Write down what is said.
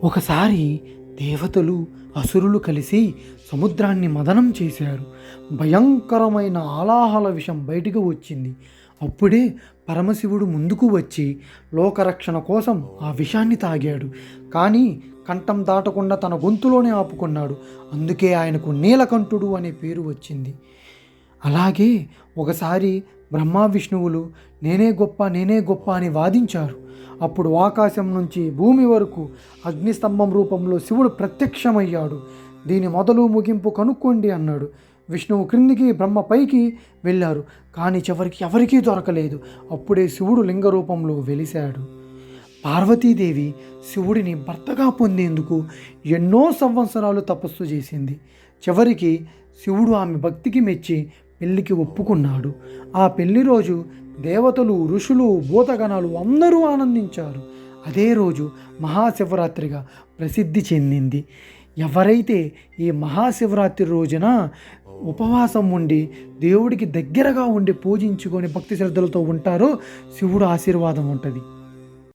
ఒకసారి దేవతలు అసురులు కలిసి సముద్రాన్ని మదనం చేశారు. భయంకరమైన ఆలాహల విషం బయటకు వచ్చింది. అప్పుడే పరమశివుడు ముందుకు వచ్చి లోకరక్షణ కోసం ఆ విషాన్ని తాగాడు. కానీ కంఠం దాటకుండా తన గొంతులోనే ఆపుకున్నాడు. అందుకే ఆయనకు నీలకంఠుడు అనే పేరు వచ్చింది. అలాగే ఒకసారి బ్రహ్మ విష్ణువులు నేనే గొప్ప అని వాదించారు. అప్పుడు ఆకాశం నుంచి భూమి వరకు అగ్నిస్తంభం రూపంలో శివుడు ప్రత్యక్షమయ్యాడు. దీని మొదలు ముగింపు కనుక్కోండి అన్నాడు. విష్ణువు క్రిందికి, బ్రహ్మ పైకి వెళ్ళారు. కానీ చివరికి ఎవరికీ దొరకలేదు. అప్పుడే శివుడు లింగ రూపంలో వెలిశాడు. పార్వతీదేవి శివుడిని భర్తగా పొందేందుకు ఎన్నో సంవత్సరాలు తపస్సు చేసింది. చివరికి శివుడు ఆమె భక్తికి మెచ్చి పెళ్లికి ఒప్పుకున్నాడు. ఆ పెళ్లి రోజు దేవతలు, ఋషులు, భూతగణాలు అందరూ ఆనందించారు. అదే రోజు మహాశివరాత్రిగా ప్రసిద్ధి చెందింది. ఎవరైతే ఈ మహాశివరాత్రి రోజున ఉపవాసం ఉండి దేవుడికి దగ్గరగా ఉండి పూజించుకొని భక్తి శ్రద్ధలతో ఉంటారో శివుడు ఆశీర్వాదం ఉంటుంది.